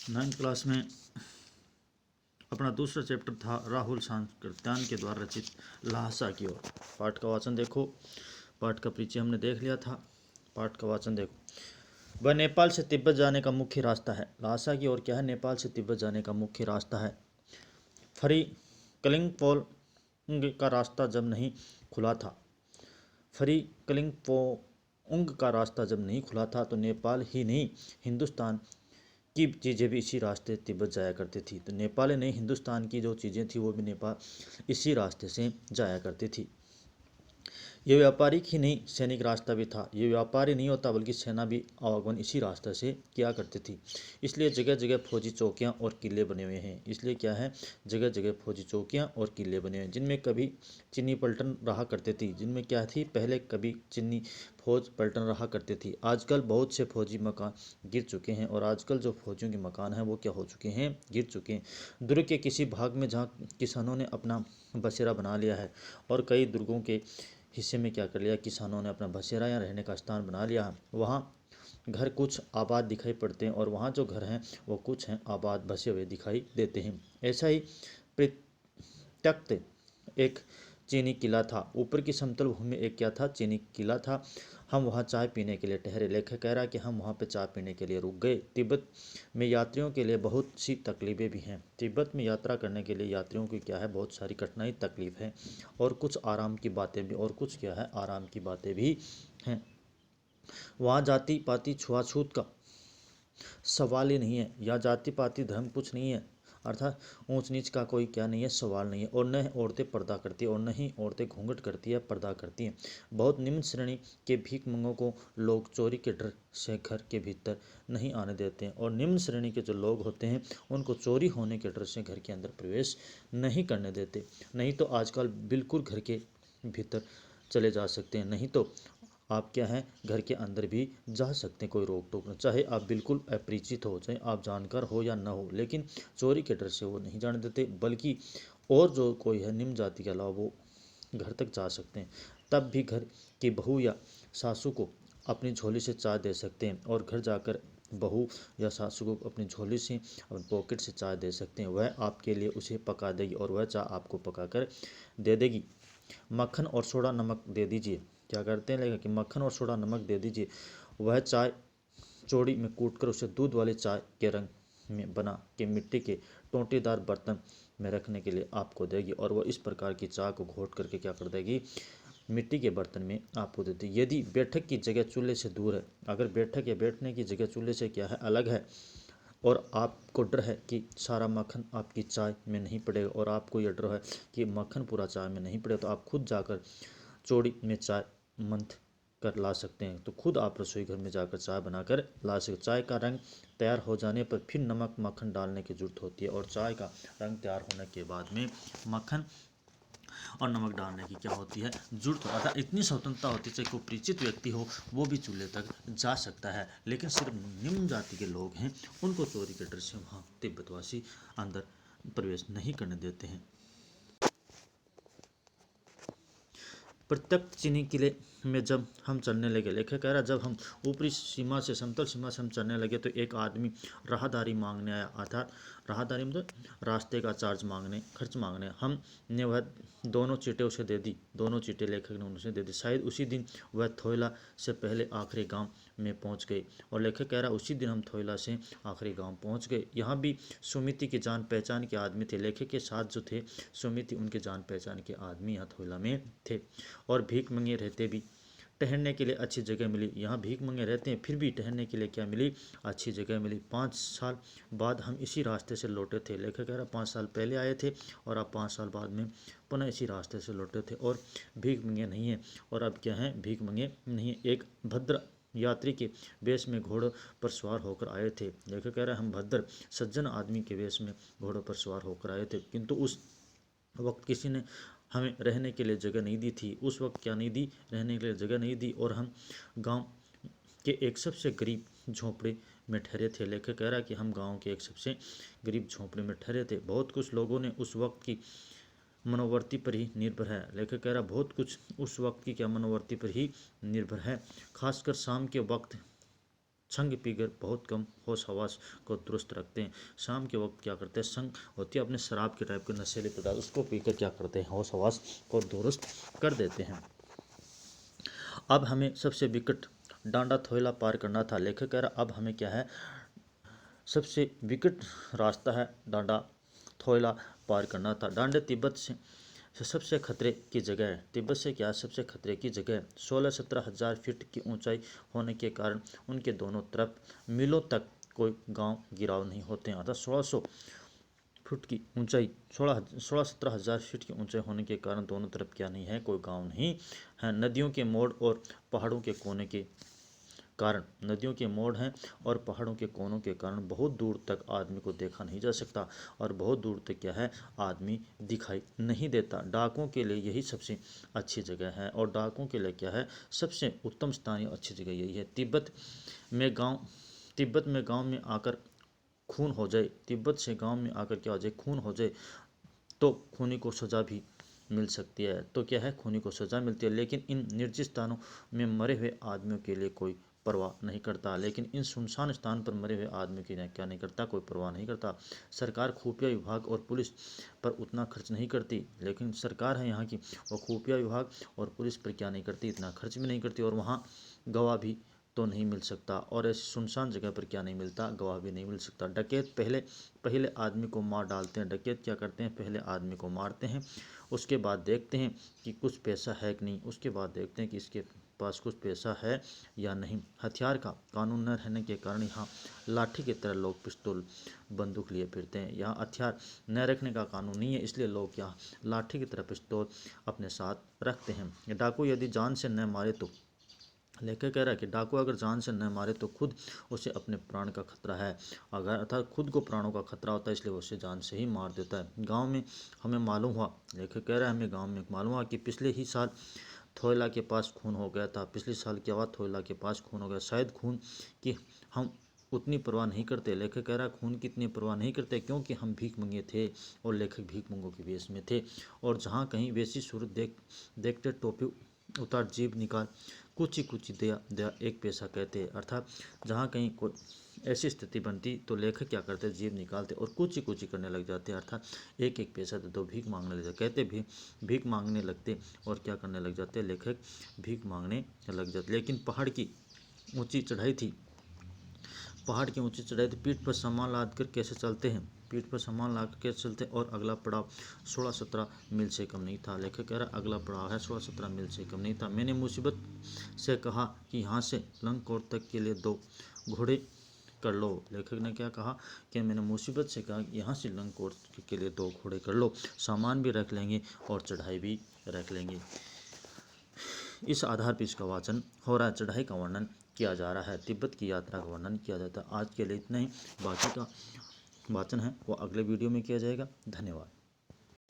9th class में अपना दूसरा चैप्टर था राहुल सांकृत्यान के द्वारा रचित ल्हासा की ओर। पाठ का वाचन देखो। पाठ का परिचय हमने देख लिया था। पाठ का वाचन देखो। वह नेपाल से तिब्बत जाने का मुख्य रास्ता है। ल्हासा की ओर क्या है? नेपाल से तिब्बत जाने का मुख्य रास्ता है। फरी कलिंगपोंग का रास्ता जब नहीं खुला था फरी कलिंगपोंग का रास्ता जब नहीं खुला था तो नेपाल ही नहीं हिंदुस्तान की चीज़ें भी इसी रास्ते तिब्बत जाया करती थी। तो नेपाल नहीं हिंदुस्तान की जो चीज़ें थी वो भी नेपाल इसी रास्ते से जाया करती थी। ये व्यापारिक ही नहीं सैनिक रास्ता भी था। ये व्यापारी नहीं होता बल्कि सेना भी आवागमन इसी रास्ते से किया करती थी। इसलिए जगह जगह फौजी चौकियां और किले बने हुए हैं। इसलिए क्या है? जगह जगह फौजी चौकियां और किले बने हुए हैं जिनमें कभी चीनी पलटन रहा करते थी। जिनमें क्या थी? पहले कभी चीनी फौज पलटन रहा करती थी। आजकल बहुत से फौजी मकान गिर चुके हैं और आजकल जो फौजियों के मकान हैं वो क्या हो चुके हैं? गिर चुके हैं। दुर्ग के किसी भाग में जहाँ किसानों ने अपना बसेरा बना लिया है और कई दुर्गों के हिस्से में क्या कर लिया? किसानों ने अपना बसेरा या रहने का स्थान बना लिया। वहाँ घर कुछ आबाद दिखाई पड़ते हैं और वहाँ जो घर हैं वो कुछ हैं आबाद बसे हुए दिखाई देते हैं। ऐसा ही प्रत्यक्त एक चीनी किला था। ऊपर की समतल भूमि में एक क्या था? चीनी किला था। हम वहाँ चाय पीने के लिए ठहरे। लेखक कह रहा है कि हम वहाँ पे चाय पीने के लिए रुक गए। तिब्बत में यात्रियों के लिए बहुत सी तकलीफें भी हैं। तिब्बत में यात्रा करने के लिए यात्रियों की क्या है? बहुत सारी कठिनाई तकलीफ है और कुछ आराम की बातें भी और कुछ क्या है? आराम की बातें भी हैं। वहाँ जाति पाति छुआछूत का सवाल ही नहीं है। या जाति पाति धर्म कुछ नहीं है, अर्थात ऊंच नीच का कोई क्या नहीं है? सवाल नहीं है। और न औरतें पर्दा करती है और न ही औरतें घूंघट करती है, पर्दा करती हैं। बहुत निम्न श्रेणी के भीख मंगों को लोग चोरी के डर से घर के भीतर नहीं आने देते हैं और निम्न श्रेणी के जो लोग होते हैं उनको चोरी होने के डर से घर के अंदर प्रवेश नहीं करने देते। नहीं तो आजकल बिल्कुल घर के भीतर चले जा सकते हैं, नहीं तो आप क्या हैं? घर के अंदर भी जा सकते हैं, कोई रोक टोक नहीं। चाहे आप बिल्कुल अपरिचित हो, चाहे आप जानकार हो या ना हो, लेकिन चोरी के डर से वो नहीं जाने देते। बल्कि और जो कोई है निम्न जाति के अलावा वो घर तक जा सकते हैं। तब भी घर की बहू या सासू को अपनी झोली से चाय दे सकते हैं और घर जाकर बहू या सासू को अपनी झोली से अपने पॉकेट से चाय दे सकते हैं। वह आपके लिए उसे पका देगी और वह चाय आपको पका कर दे देगी। मक्खन और सोडा नमक दे दीजिए। क्या करते हैं लेखक कि मक्खन और सोडा नमक दे दीजिए। वह चाय चौड़ी में कूटकर उसे दूध वाली चाय के रंग में बना के मिट्टी के टोंटीदार बर्तन में रखने के लिए आपको देगी और वह इस प्रकार की चाय को घोट करके क्या कर देगी? मिट्टी के बर्तन में आपको देती है। यदि बैठक की जगह चूल्हे से दूर है, अगर बैठक या बैठने की जगह चूल्हे से क्या है? अलग है और आपको डर है कि सारा मक्खन आपकी चाय में नहीं पड़ेगा और आपको यह डर है कि मक्खन पूरा चाय में नहीं पड़ेगा, तो आप खुद जाकर चौड़ी में चाय मंथ कर ला सकते हैं। तो खुद आप रसोई घर में जाकर चाय बनाकर ला सकते। चाय का रंग तैयार हो जाने पर फिर नमक मक्खन डालने की जरूरत होती है और चाय का रंग तैयार होने के बाद में मक्खन और नमक डालने की क्या होती है? जरूरत होता था। इतनी स्वतंत्रता होती है, चाहे कोई परिचित व्यक्ति हो वो भी चूल्हे तक जा सकता है, लेकिन सिर्फ निम्न जाति के लोग हैं उनको चोरी के डर से वहाँ तिब्बतवासी अंदर प्रवेश नहीं करने देते हैं। प्रत्यक्ष चीनी किले में जब हम चलने लगे, लेखक कह रहा जब हम ऊपरी सीमा से समतल सीमा से हम चलने लगे तो एक आदमी राहदारी मांगने आया। अर्थात राहदारी मतलब रास्ते का चार्ज मांगने, खर्च मांगने। हमने वह दोनों चीटें उसे दे दी। दोनों चीटें लेखक ने उसे दे दी। शायद उसी दिन वह थोइला से पहले आखिरी गांव में पहुंच गए। और लेखक कह रहा उसी दिन हम थोइला से आखिरी गांव पहुंच गए। यहाँ भी सुमिति के जान पहचान के आदमी थे। लेखक के साथ जो थे सुमिति उनके जान पहचान के आदमी यहाँ थोइला में थे। और भीख मंगे रहते भी ठहरने के लिए अच्छी जगह मिली। यहाँ भीख मंगे रहते हैं फिर भी ठहरने के लिए क्या मिली? अच्छी जगह मिली। 5 साल बाद हम इसी रास्ते से लौटे थे। लेखक कह रहा 5 साल पहले आए थे और अब 5 साल बाद में पुनः इसी रास्ते से लौटे थे और भीख मंगे नहीं है। और अब क्या है? भीख मंगे नहीं है। एक भद्र यात्री के वेश में घोड़ों पर सवार होकर आए थे। लेखक कह रहा हम भद्र सज्जन आदमी के वेश में घोड़ों पर सवार होकर आए थे, किंतु उस वक्त किसी ने हमें रहने के लिए जगह नहीं दी थी। उस वक्त क्या नहीं दी? रहने के लिए जगह नहीं दी और हम गांव के एक सबसे गरीब झोंपड़े में ठहरे थे। लेखक कह रहा है कि हम गांव के एक सबसे गरीब झोंपड़े में ठहरे थे। बहुत कुछ लोगों ने उस वक्त की मनोवर्ती पर ही निर्भर है। लेखक कह रहा बहुत कुछ उस वक्त की क्या मनोवर्ती पर ही निर्भर है। खासकर शाम के वक्त संग पीकर बहुत कम होश हवास को दुरुस्त रखते हैं। शाम के वक्त क्या करते हैं, संग होती है अपने शराब के टाइप के नशीले पदार्थ, उसको पीकर क्या करते हैं, होश हवास को दुरुस्त कर देते हैं। अब हमें सबसे विकट डांडा थोइला पार करना था। लेखक कह रहा अब हमें क्या है, सबसे विकट रास्ता है डांडा थोइला पार करना था। डांडे तिब्बत से सबसे खतरे की जगह है। तिब्बत से क्या सबसे खतरे की जगह है। 16-17 हज़ार फीट की ऊंचाई होने के कारण उनके दोनों तरफ मीलों तक कोई गांव गिराव नहीं होते हैं। अर्थात 1600 फुट की ऊंचाई, 16-17 हज़ार फीट की ऊंचाई होने के कारण दोनों तरफ क्या नहीं है, कोई गांव नहीं है। नदियों के मोड़ और पहाड़ों के कोने के कारण, नदियों के मोड़ हैं और पहाड़ों के कोनों के कारण बहुत दूर तक आदमी को देखा नहीं जा सकता और बहुत दूर तक क्या है, आदमी दिखाई नहीं देता। डाकुओं के लिए यही सबसे अच्छी जगह है और डाकुओं के लिए क्या है, सबसे उत्तम स्थान या अच्छी जगह यही है। तिब्बत में गांव में आकर खून हो जाए, तिब्बत से गांव में आकर क्या हो जाए, खून हो जाए तो खूनी को सजा भी मिल सकती है। तो क्या है, खूनी को सजा मिलती है। लेकिन इन निर्जीव स्थानों में मरे हुए आदमियों के लिए कोई परवाह नहीं करता। लेकिन इन सुनसान स्थान पर मरे हुए आदमी की क्या नहीं करता, कोई परवाह नहीं करता। सरकार खुफिया विभाग और पुलिस पर उतना खर्च नहीं करती। लेकिन सरकार है यहाँ की, वो खुफिया विभाग और पुलिस पर क्या नहीं करती, इतना खर्च भी नहीं करती। और वहाँ गवाह भी तो नहीं मिल सकता और ऐसी सुनसान जगह पर क्या नहीं मिलता, गवाह भी नहीं मिल सकता। डकैत पहले आदमी को मार डालते हैं। डकैत क्या करते हैं, पहले आदमी को मारते हैं, उसके बाद देखते हैं कि कुछ पैसा है कि नहीं, उसके बाद देखते हैं कि इसके पास कुछ पैसा है या नहीं। हथियार का कानून न रहने के कारण यहाँ लाठी की तरह लोग पिस्तौल बंदूक लिए फिरते हैं। यहाँ हथियार न रखने का कानून नहीं है, इसलिए लोग यहाँ लाठी की तरह पिस्तौल अपने साथ रखते हैं। डाकू यदि जान से न मारे तो, लेखक कह रहा है कि डाकू अगर जान से न मारे तो खुद उसे अपने प्राण का खतरा है। अगर अर्थात खुद को प्राणों का खतरा होता है, इसलिए वो उसे जान से ही मार देता है। गांव में हमें मालूम हुआ, लेखक कह रहा है हमें गांव में मालूम हुआ कि पिछले ही साल थोइला के पास खून हो गया था। पिछले साल क्या हुआ, थोइला के पास खून हो गया। शायद खून की हम उतनी परवाह नहीं करते। लेखक कह रहा है खून की इतनी परवाह नहीं करते क्योंकि हम भीख मंगे थे और लेखक भीख मंगों के वेश में थे। और जहाँ कहीं वैसी सूरत देखते टोपी उतार जीभ निकाल कुछ ही कुछ दया दया एक पैसा कहते। अर्थात जहाँ कहीं कोई ऐसी स्थिति बनती तो लेखक क्या करते, जीभ निकालते और कुछ ही करने लग जाते। अर्थात एक एक पैसा दे दो, भीख मांगने लग जाते। कहते भी भीख मांगने लगते और क्या करने लग जाते, लेखक भीख मांगने लग जाते। लेकिन पहाड़ की ऊंची चढ़ाई थी, पहाड़ की ऊंची चढ़ाई थी, पीठ पर सामान लाद कर कैसे चलते हैं, पीठ पर सामान ला कर कैसे चलते हैं। और अगला पड़ाव 16-17 मील से कम नहीं था। लेखक कह रहा अगला पड़ाव है 16-17 मील से कम नहीं था। मैंने मुसीबत से कहा कि यहाँ से लंगकोट तक के लिए 2 घोड़े कर लो। लेखक ने क्या कहा कि मैंने मुसीबत से कहा यहाँ से लंगकोट के लिए 2 घोड़े कर लो, सामान भी रख लेंगे और चढ़ाई भी रख लेंगे। इस आधार पर इसका वाचन हो रहा है, चढ़ाई का वर्णन किया जा रहा है, तिब्बत की यात्रा का वर्णन किया जाता है। आज के लिए इतना ही, बाकी का वाचन है वो अगले वीडियो में किया जाएगा। धन्यवाद।